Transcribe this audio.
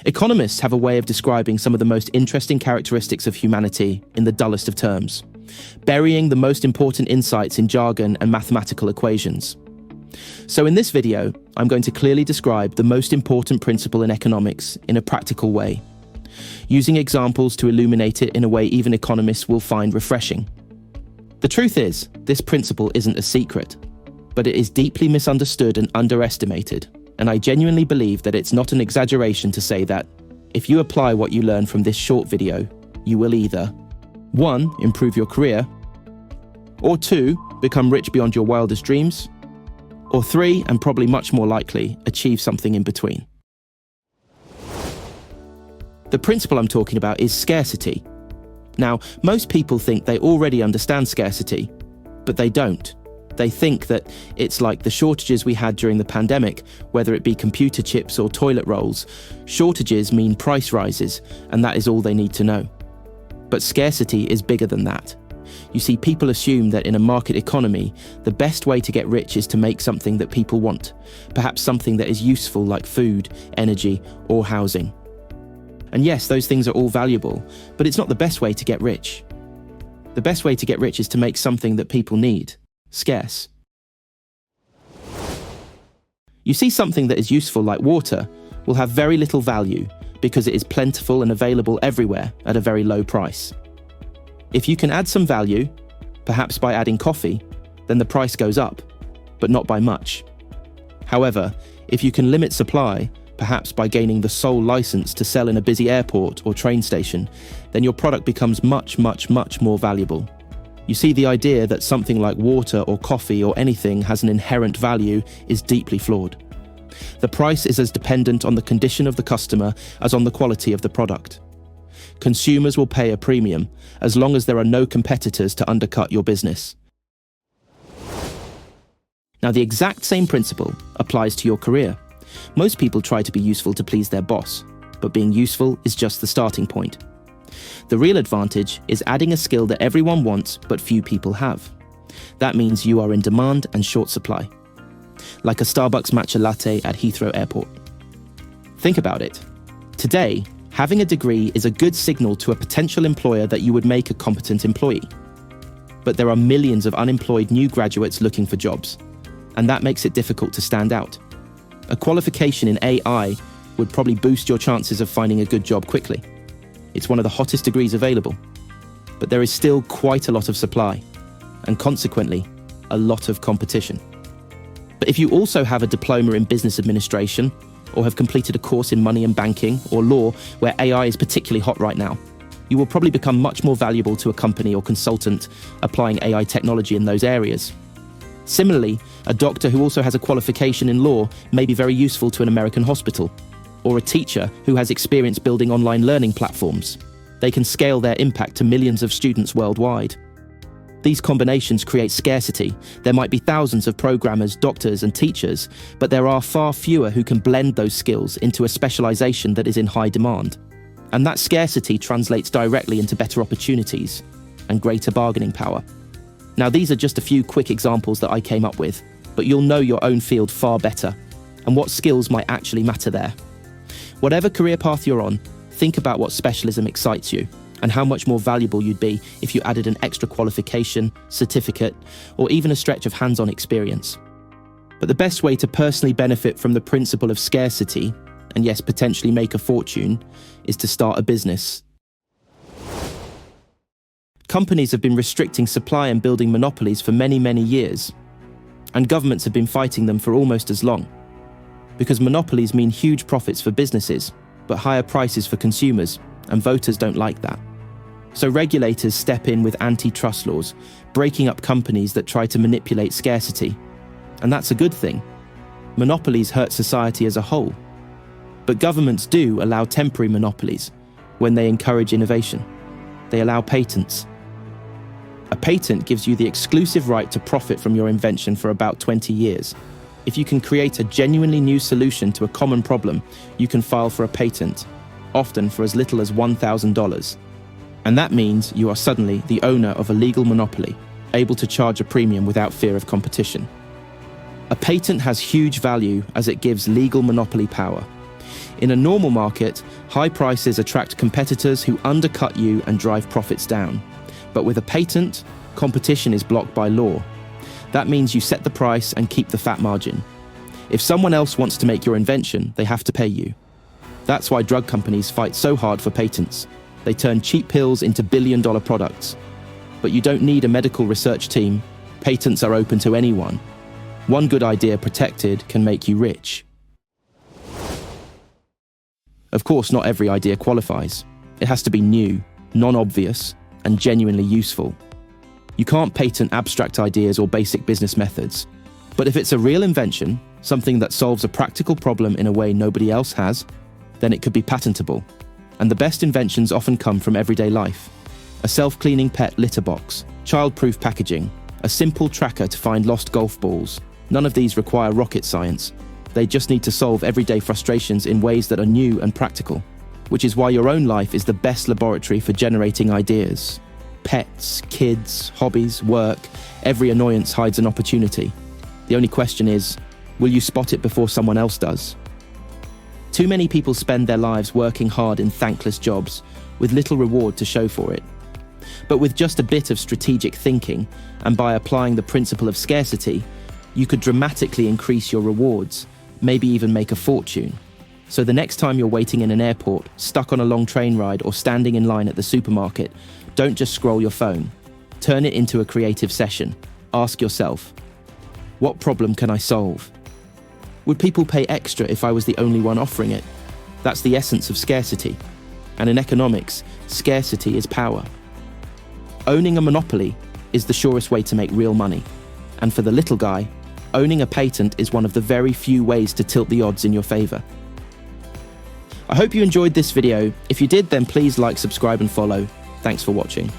Economists have a way of describing some of the most interesting characteristics of humanity in the dullest of terms, burying the most important insights in jargon and mathematical equations. So in this video, I'm going to clearly describe the most important principle in economics in a practical way, using examples to illuminate it in a way even economists will find refreshing. The truth is, this principle isn't a secret, but it is deeply misunderstood and underestimated, and I genuinely believe that it's not an exaggeration to say that, if you apply what you learn from this short video, you will either 1. Improve your career, or 2. Become rich beyond your wildest dreams, or 3, and probably much more likely, achieve something in between. The principle I'm talking about is scarcity. Now, most people think they already understand scarcity, but they don't. They think that it's like the shortages we had during the pandemic, whether it be computer chips or toilet rolls. Shortages mean price rises, and that is all they need to know. But scarcity is bigger than that. You see, people assume that in a market economy, the best way to get rich is to make something that people want, perhaps something that is useful like food, energy, or housing. And yes, those things are all valuable, but it's not the best way to get rich. The best way to get rich is to make something that people need scarce. You see, something that is useful like water will have very little value because it is plentiful and available everywhere at a very low price. If you can add some value, perhaps by adding coffee, then the price goes up, but not by much. However, if you can limit supply, perhaps by gaining the sole license to sell in a busy airport or train station, then your product becomes much more valuable. You see, the idea that something like water or coffee or anything has an inherent value is deeply flawed. The price is as dependent on the condition of the customer as on the quality of the product. Consumers will pay a premium as long as there are no competitors to undercut your business. Now, the exact same principle applies to your career. Most people try to be useful to please their boss, but being useful is just the starting point. The real advantage is adding a skill that everyone wants but few people have. That means you are in demand and short supply. Like a Starbucks matcha latte at Heathrow Airport. Think about it. Today, having a degree is a good signal to a potential employer that you would make a competent employee. But there are millions of unemployed new graduates looking for jobs, and that makes it difficult to stand out. A qualification in AI would probably boost your chances of finding a good job quickly. It's one of the hottest degrees available, but there is still quite a lot of supply, and consequently, a lot of competition. But if you also have a diploma in business administration, or have completed a course in money and banking or law where AI is particularly hot right now, you will probably become much more valuable to a company or consultant applying AI technology in those areas. Similarly, a doctor who also has a qualification in law may be very useful to an American hospital, or a teacher who has experience building online learning platforms. They can scale their impact to millions of students worldwide. These combinations create scarcity. There might be thousands of programmers, doctors, and teachers, but there are far fewer who can blend those skills into a specialization that is in high demand. And that scarcity translates directly into better opportunities and greater bargaining power. Now, these are just a few quick examples that I came up with, but you'll know your own field far better and what skills might actually matter there. Whatever career path you're on, think about what specialism excites you and how much more valuable you'd be if you added an extra qualification, certificate, or even a stretch of hands-on experience. But the best way to personally benefit from the principle of scarcity, and yes, potentially make a fortune, is to start a business. Companies have been restricting supply and building monopolies for many years, and governments have been fighting them for almost as long. Because monopolies mean huge profits for businesses, but higher prices for consumers, and voters don't like that. So regulators step in with antitrust laws, breaking up companies that try to manipulate scarcity. And that's a good thing. Monopolies hurt society as a whole. But governments do allow temporary monopolies when they encourage innovation. They allow patents. A patent gives you the exclusive right to profit from your invention for about 20 years. If you can create a genuinely new solution to a common problem, you can file for a patent, often for as little as $1,000. And that means you are suddenly the owner of a legal monopoly, able to charge a premium without fear of competition. A patent has huge value as it gives legal monopoly power. In a normal market, High prices attract competitors who undercut you and drive profits down. But with a patent, competition is blocked by law. That means you set the price and keep the fat margin. If someone else wants to make your invention, they have to pay you. That's why drug companies fight so hard for patents. They turn cheap pills into billion-dollar products. But you don't need a medical research team. Patents are open to anyone. One good idea protected can make you rich. Of course, not every idea qualifies. It has to be new, non-obvious, and genuinely useful. You can't patent abstract ideas or basic business methods. But if it's a real invention, something that solves a practical problem in a way nobody else has, then it could be patentable. And the best inventions often come from everyday life. A self-cleaning pet litter box, child-proof packaging, a simple tracker to find lost golf balls. None of these require rocket science. They just need to solve everyday frustrations in ways that are new and practical. Which is why your own life is the best laboratory for generating ideas. Pets, kids, hobbies, work, every annoyance hides an opportunity. The only question is, will you spot it before someone else does? Too many people spend their lives working hard in thankless jobs, with little reward to show for it. But with just a bit of strategic thinking, and by applying the principle of scarcity, you could dramatically increase your rewards, maybe even make a fortune. So the next time you're waiting in an airport, stuck on a long train ride, or standing in line at the supermarket, don't just scroll your phone. Turn it into a creative session. Ask yourself, what problem can I solve? Would people pay extra if I was the only one offering it? That's the essence of scarcity. And in economics, scarcity is power. Owning a monopoly is the surest way to make real money. And for the little guy, owning a patent is one of the very few ways to tilt the odds in your favor. I hope you enjoyed this video. If you did, then please like, subscribe, and follow. Thanks for watching.